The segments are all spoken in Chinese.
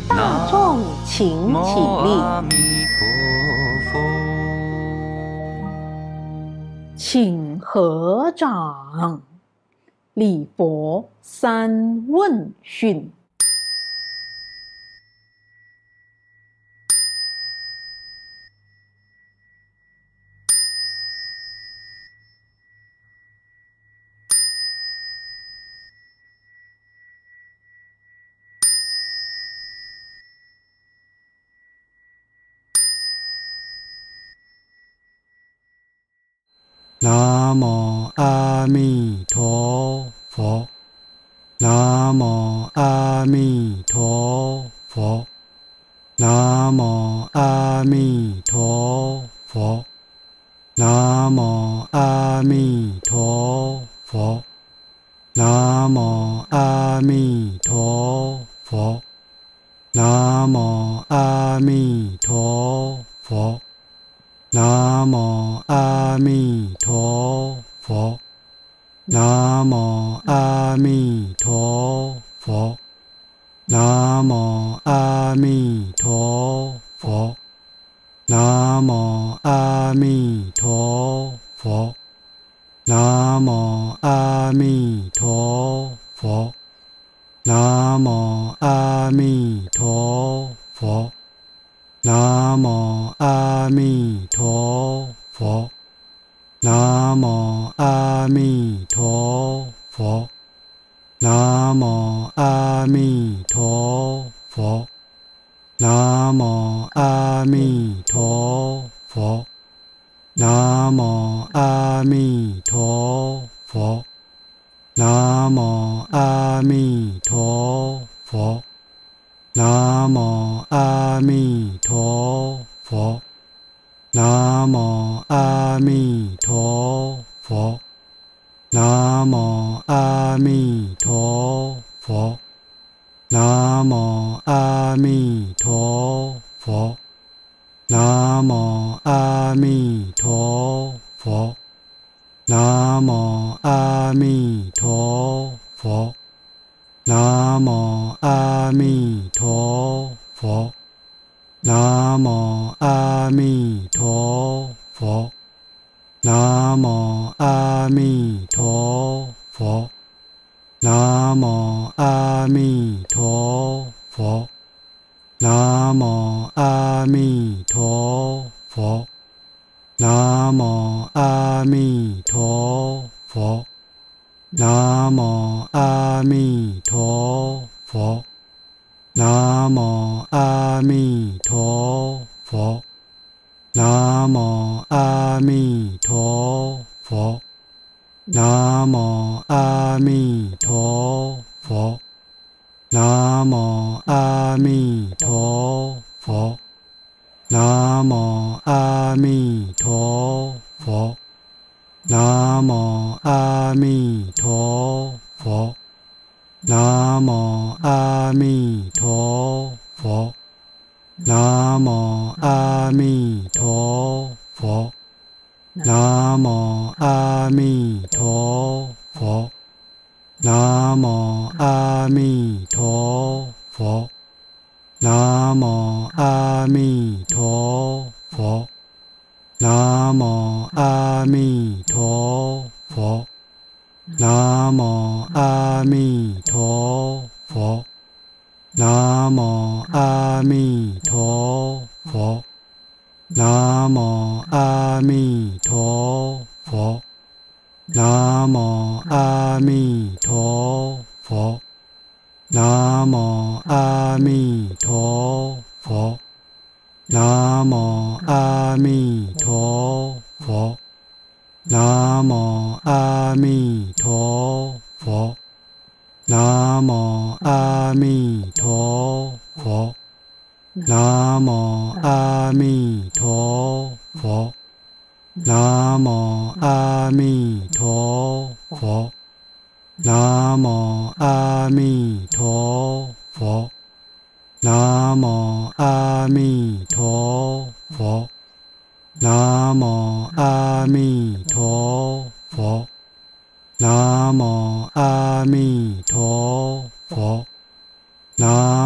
大众请起立，请合掌，礼佛三问讯。南无阿弥陀佛，南无阿弥陀佛，南无阿弥陀佛，南无阿弥陀佛，南无阿弥陀佛，南无阿弥陀佛。南无阿弥陀佛，南无阿弥陀佛，南无阿弥陀佛，南无阿弥陀佛，南无阿弥陀佛，南无阿弥陀佛。南无阿弥陀佛，南无阿弥陀佛，南无阿弥陀佛，南无阿弥陀佛，南无阿弥陀佛，南无阿弥陀佛。南无阿弥陀佛，南无阿弥陀佛，南无阿弥陀佛，南无阿弥陀佛，南无阿弥陀佛，南无阿弥陀佛。南无阿弥陀佛，南无阿弥陀佛，南无阿弥陀佛，南无阿弥陀佛，南无阿弥陀佛，南无阿弥陀佛。南无阿弥陀佛，南无阿弥陀佛，南无阿弥陀佛，南无阿弥陀佛，南无阿弥陀佛，南无阿弥陀佛。南无阿弥陀佛，南无阿弥陀佛，南无阿弥陀佛，南无阿弥陀佛，南无阿弥陀佛，南无阿弥陀佛。南无阿弥陀佛，南无阿弥陀佛，南无阿弥陀佛，南无阿弥陀佛，南无阿弥陀佛，南无阿弥陀佛。南无阿弥陀佛，南无阿弥陀佛，南无阿弥陀佛，南无阿弥陀佛，南无阿弥陀佛，南无阿弥陀佛。南无阿弥陀佛，南无阿弥陀佛，南无阿弥陀佛，南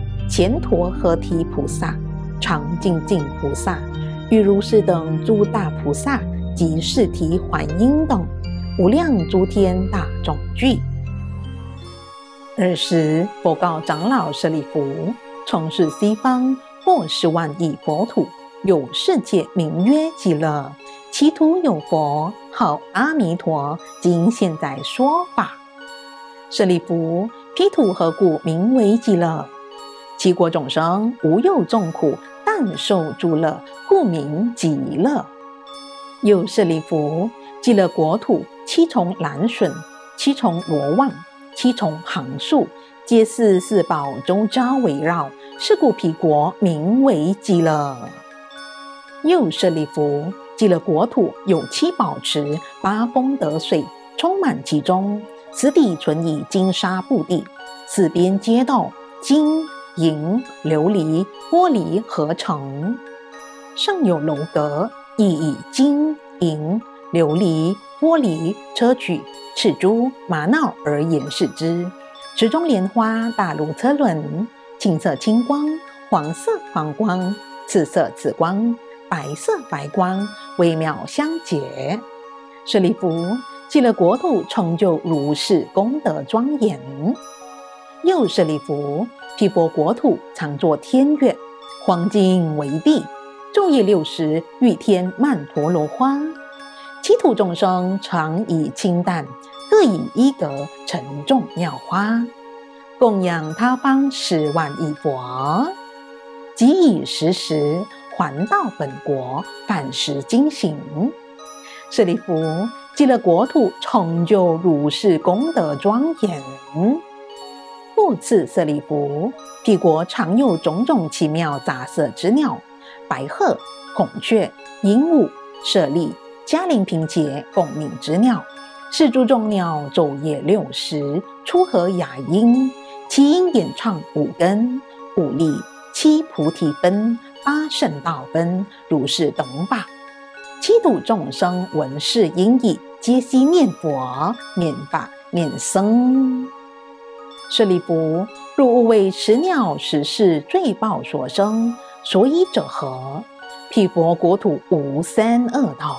乾陀合提菩萨、常精进菩萨与如是等诸大菩萨及释提桓因等无量诸天大众聚。尔时佛告长老舍利弗：从是西方或10万亿佛土，有世界名曰极乐，其土有佛号阿弥陀，今现在说法。舍利弗，彼土何故名为极乐？其国众生无有众苦，但受诸乐，故名极乐。又舍利弗，极乐国土7重蓝笋，7重罗网，7重行树，皆是四宝周匝围绕，是故彼国名为极乐。又舍利弗，极乐国土有7宝池，8功德水充满其中，此地纯以金沙布地，四边街道金银琉璃玻璃合成，上有楼阁，亦以金银琉璃玻璃砗磲赤珠玛瑙而严饰之。池中莲花大如车轮，青色青光，黄色黄光，赤色紫光，白色白光，微妙相结。舍利弗，极乐国土成就如是功德庄严。又舍利弗，毗婆国土常作天乐，黄金为地，昼夜60欲天曼陀罗花，其土众生常以清淡，各以衣革沉重妙花，供养他方10万亿佛，即以时还到本国，反时经行。舍利弗，极乐国土成就如是功德庄严。复次舍利弗，彼国常有种种奇妙杂色之鸟，白鹤、孔雀、鹦鹉、舍利、迦陵频伽共鸣之鸟，是诸众鸟昼夜60出和雅音，其音演唱5根、5力、7菩提分、8圣道分，如是等法。其土众生闻是音已，皆悉念佛、念法、念僧。舍利弗，若无为持鸟实是罪报所生，所以者何？彼佛国土无3恶道。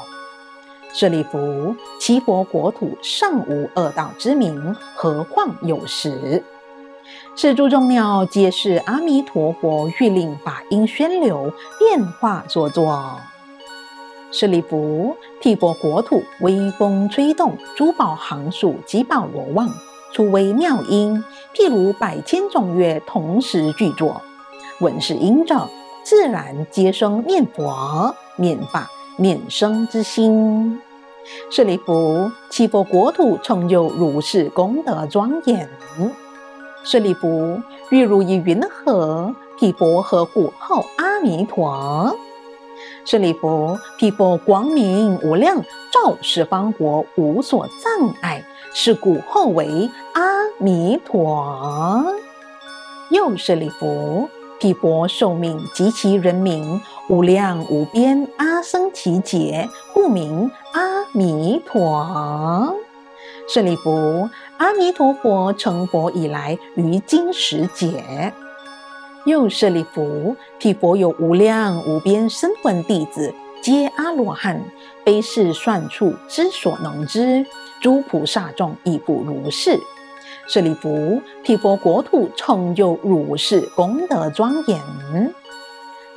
舍利弗，其佛国土尚无恶道之名，何况有实？是诸众鸟皆是阿弥陀佛欲令法音宣流，变化所作。舍利弗，彼佛国土微风吹动，珠宝行树及宝罗网，出微妙音，譬如100千种乐同时具作。闻是音者，自然皆生念佛、念法、念僧之心。舍利弗，其佛国土成就如是功德庄严。舍利弗，欲如以云何？彼佛何故号阿弥陀？舍利弗，彼佛光明无量，照十方国，无所障碍，是故后为阿弥陀。又舍利弗，彼佛寿命及其人民无量无边，阿僧祇劫，故名阿弥陀。舍利弗，阿弥陀佛成佛以来，于今10劫。又舍利弗，彼佛有无量无边声闻弟子，皆阿罗汉，非是算处之所能知，诸菩萨众亦复如是。舍利弗，彼佛国土成就如是功德庄严。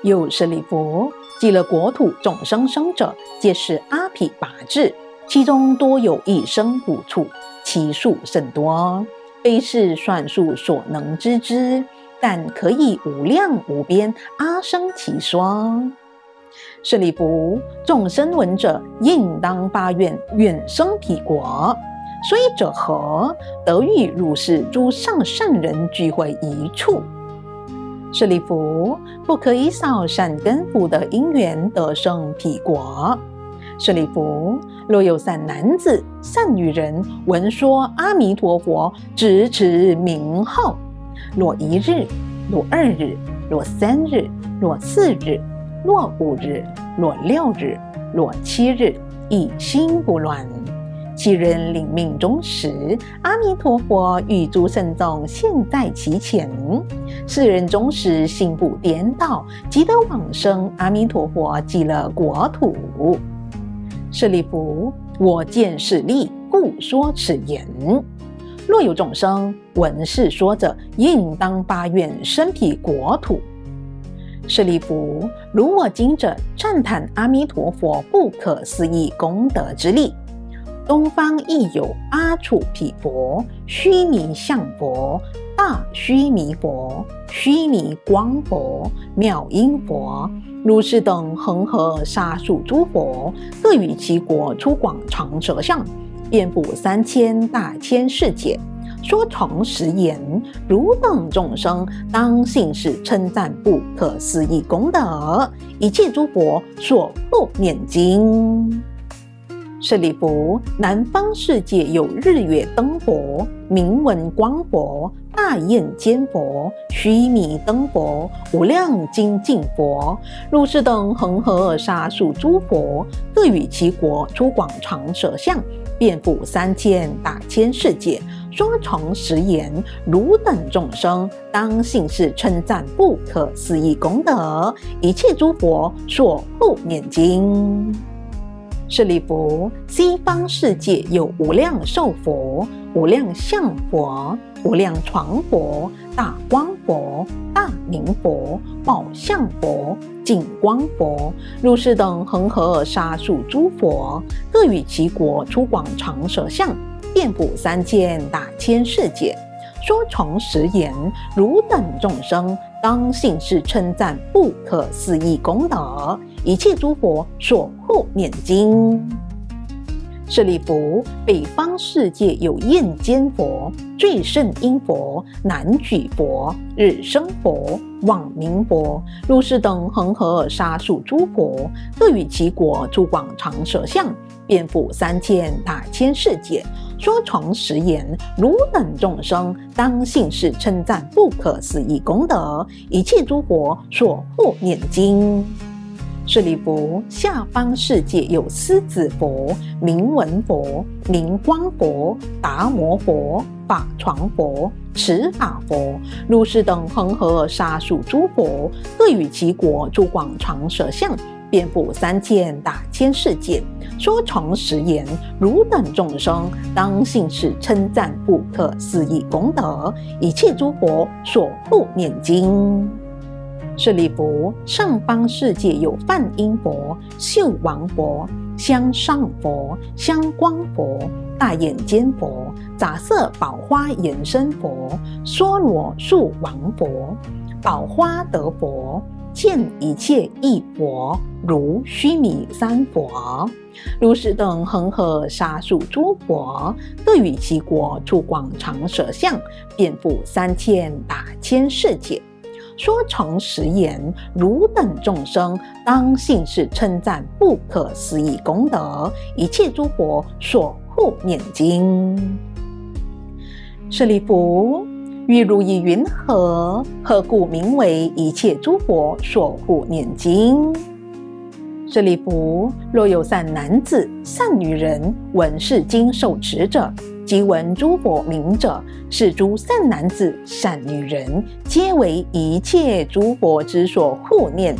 又舍利弗，极乐国土众生生者，皆是阿毗跋致，其中多有一生5处，其数甚多，非是算数所能知之，但可以无量无边阿僧祇说。舍利弗，众生闻者，应当发愿，愿生彼国。所以者何？得与如是诸上圣人聚会一处。舍利弗，不可以少善根福德因缘得生彼国。舍利弗，若有善男子、善女人闻说阿弥陀佛，直持名号，若1日，若2日，若3日，若4日，若5日，若6日，若7日，一心不乱，其人领命终时，阿弥陀佛与诸圣众现在其前。世人终时心不颠倒，即得往生阿弥陀佛极乐国土。舍利弗，我见是利，故说此言。若有众生闻是说者，应当发愿生彼国土。舍利弗，如我今者赞叹阿弥陀佛不可思议功德之力。东方亦有阿阇毗佛、须弥相佛、大须弥佛、须弥光佛、妙音佛、如是等恒河沙数诸佛，各于其国出广长舌相，遍布3000大千世界，说诚实言：汝等众生当信是称赞不可思议功德，一切诸佛所护念经。舍利弗，南方世界有日月灯佛、明文光佛、大焰坚佛、须弥灯佛、无量精进佛，如是等恒河沙数诸佛，各于其国出广长舌相，遍布3000大千世界，说诚实言：汝等众生当信是称赞不可思议功德，一切诸佛所护念经。舍利弗，西方世界有无量寿佛、无量相佛、无量床佛、大光佛、大明佛、宝相佛、净光佛，如是等恒河沙数诸佛，各于其国出广长舌相，遍布3000大千世界，说诚实言：汝等众生当信是称赞不可思议功德，一切诸佛所护念经。舍利弗，北方世界有焰坚佛、最胜音佛、南举佛、日生佛、望明佛，如是等恒河沙数诸佛，各于其国出广长舌相，遍布3000大千世界，说诚实言：汝等众生当信是称赞不可思议功德，一切诸佛所护念经。舍利弗，下方世界有狮子佛、明文佛、明光佛、达摩佛、法床佛、持法佛，如是等恒河沙数诸佛，各于其国出广长舌相，遍布3000大千世界，说诚实言：汝等众生当信是称赞不可思议功德，一切诸佛所护念经。舍利弗，上方世界有梵音佛、秀王佛、香上佛、香光佛、大眼坚佛、杂色宝花延伸佛、娑罗树王佛、宝花德佛、见一切异佛，如须弥山佛，如是等恒河沙数诸佛，各于其国出广长舌相，遍布3000大千世界，说诚实言：汝等众生当信是称赞不可思议功德，一切诸佛所护念经。舍利弗，于如意云何？何故名为一切诸佛所护念经？舍利弗，若有善男子、善女人闻是经受持者，即闻诸佛名者，是诸善男子、善女人，皆为一切诸佛之所护念，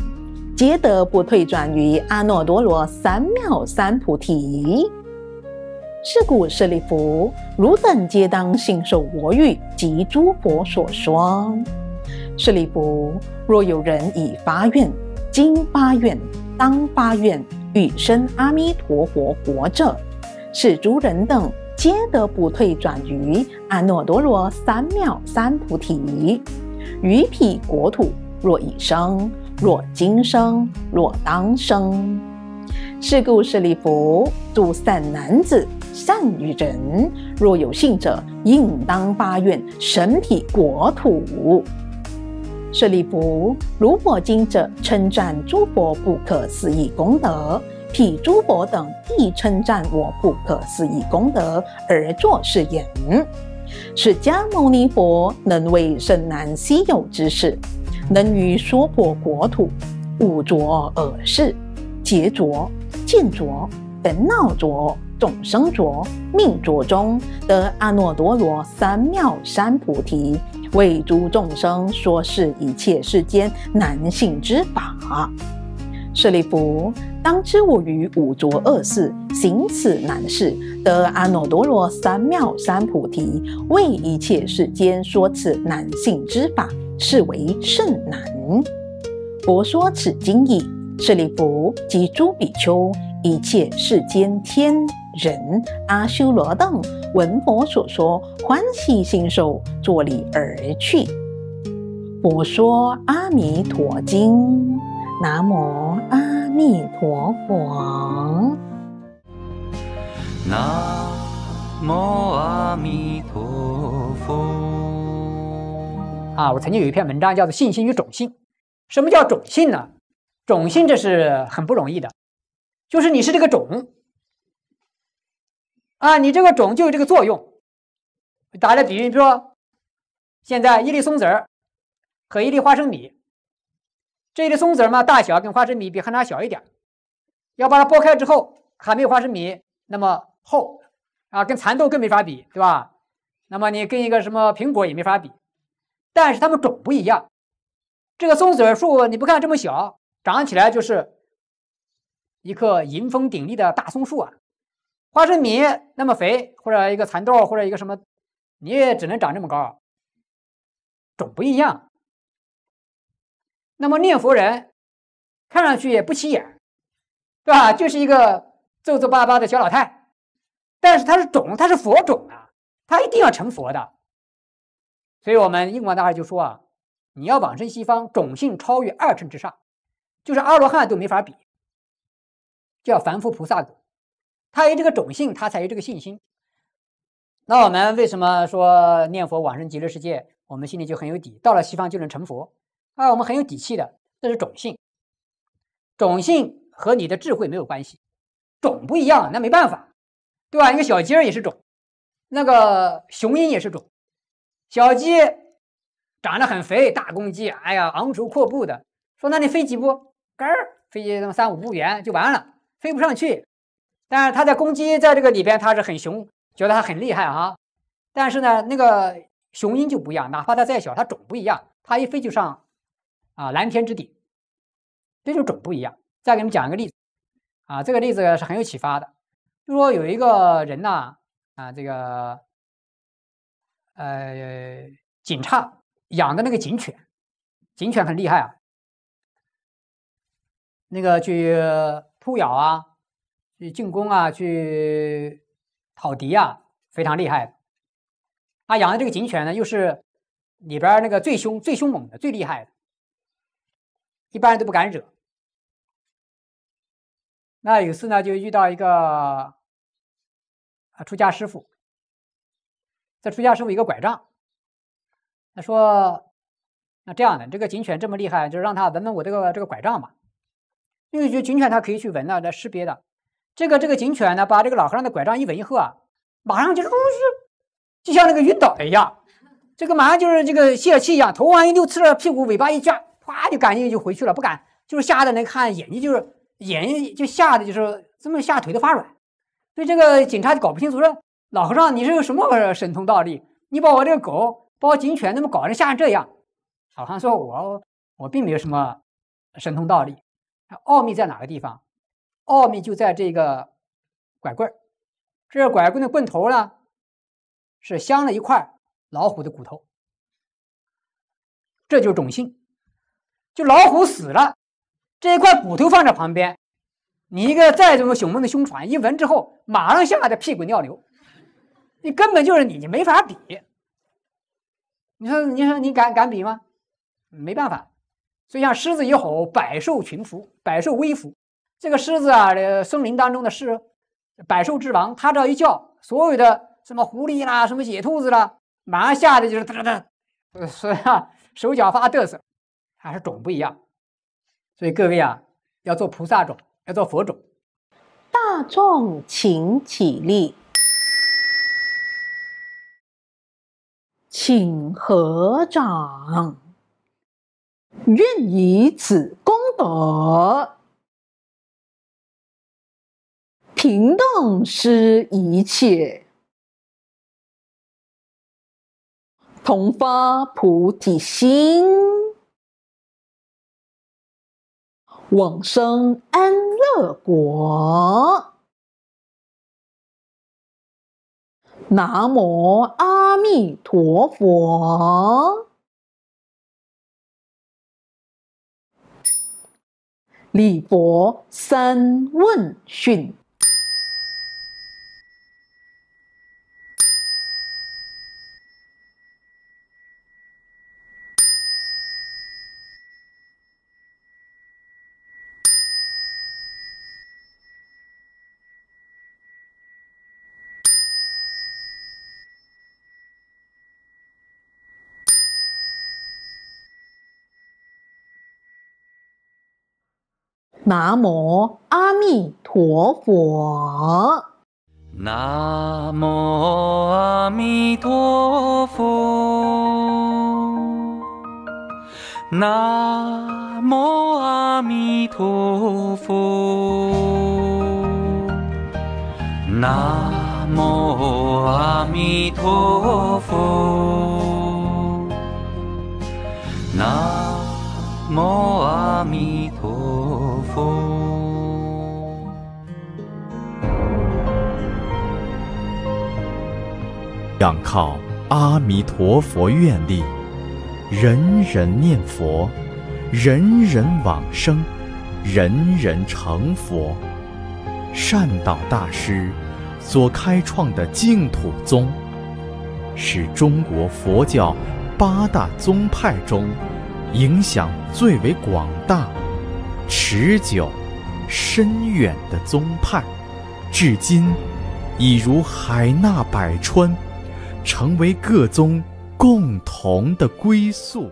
皆得不退转于阿耨多罗三藐三菩提。是故舍利弗，汝等皆当信受我语及诸佛所说。舍利弗，若有人已发愿、今发愿、当发愿，欲生阿弥陀佛国者，是诸人等皆得不退转于阿耨多罗三藐三菩提。于彼国土，若已生，若今生，若当生。是故舍利弗，诸善男子、善女人，若有信者，应当发愿生彼国土。舍利弗，如我今者称赞诸佛不可思议功德，彼诸佛等亦称赞我不可思议功德，而作是言：释迦牟尼佛能为甚难稀有之事，能于娑婆国土，无着耳识、劫着、见着、烦恼着、众生着，命着中，得阿耨多罗三藐三菩提，为诸众生说是一切世间难信之法。舍利弗，当知我于五浊恶世行此难事，得阿耨多罗三藐三菩提，为一切世间说此难信之法，是为甚难。佛说此经已，舍利弗及诸比丘，一切世间天人阿修罗等，闻佛所说，欢喜心受，作礼而去。佛说阿弥陀经。南无阿弥陀佛。南无阿弥陀佛。我曾经有一篇文章叫做《信心与种性》。什么叫种性呢？种性这是很不容易的，就是你是这个种你这个种就有这个作用。打个比喻，比如说现在一粒松子儿和一粒花生米，这一粒松子儿嘛，大小跟花生米比还拿小一点，要把它剥开之后，还没有花生米那么厚跟蚕豆更没法比，对吧？那么你跟一个什么苹果也没法比，但是它们种不一样。这个松子儿树你不看这么小，长起来就是一棵迎风鼎立的大松树花生米那么肥，或者一个蚕豆，或者一个什么，你也只能长这么高，种不一样。那么念佛人看上去也不起眼，对吧？就是一个皱皱巴巴的小老太，但是他是种，他是佛种他一定要成佛的。所以我们印光大师就说你要往生西方，种性超越二乘之上，就是阿罗汉都没法比，叫凡夫菩萨果。他有这个种性，他才有这个信心。那我们为什么说念佛往生极乐世界，我们心里就很有底，到了西方就能成佛我们很有底气的，这是种性。种性和你的智慧没有关系，种不一样，那没办法，对吧？一个小鸡儿也是种，那个雄鹰也是种。小鸡长得很肥，大公鸡，昂首阔步的，说那你飞几步，飞那么3-5步远就完了，飞不上去。但是它在公鸡在这个里边，它是很雄，觉得它很厉害但是呢，那个雄鹰就不一样，哪怕它再小，它种不一样，它一飞就上蓝天之顶，这就是种不一样。再给你们讲一个例子这个例子是很有启发的。就说有一个人这个警察养的那个警犬很厉害那个去扑咬去进攻去讨敌非常厉害的。他养的这个警犬呢，又是里边那个最凶猛的、最厉害的，一般人都不敢惹。那有一次呢，就遇到一个出家师傅，这出家师傅一个拐杖，他说：“那这样的，这个警犬这么厉害，就让他闻闻我这个拐杖吧。”因为警犬它可以去闻来识别的。这个警犬呢，把这个老和尚的拐杖一闻以后马上就像那个晕倒一样，这个马上就是这个泄气一样，头往一溜，吃了屁股，尾巴一撅，啪就赶紧就回去了，不敢，就是吓得那看眼睛就吓得就是这么吓腿都发软。所以这个警察就搞不清楚，说老和尚你是有什么神通道力？你把我这个狗，把我警犬那么搞成吓成这样。老和尚说我并没有什么神通道力，奥秘在哪个地方？奥秘就在这个拐棍儿，这拐棍的棍头呢是镶了一块老虎的骨头，这就是种性。就老虎死了，这一块骨头放在旁边，你一个再怎么凶猛的凶犬，一闻之后马上吓得屁滚尿流，你根本就是你没法比。你说你敢比吗？没办法。所以像狮子一吼，百兽群伏，百兽威服。这个狮子森林当中的是百兽之王，它只要一叫，所有的什么狐狸啦，什么野兔子啦，马上吓得就是所以手脚发嘚瑟，还是种不一样。所以各位要做菩萨种，要做佛种。大众请起立，请合掌，愿以此功德，平等是一切，同发菩提心，往生安乐国。南无阿弥陀佛。礼佛三问讯。南无阿弥陀佛。南无阿弥陀佛。南无阿弥陀佛。南无阿弥陀佛。南无阿弥陀佛。仰靠阿弥陀佛愿力，人人念佛，人人往生，人人成佛。善导大师所开创的净土宗，是中国佛教8大宗派中影响最为广大、持久、深远的宗派，至今已如海纳百川，成为各宗共同的归宿。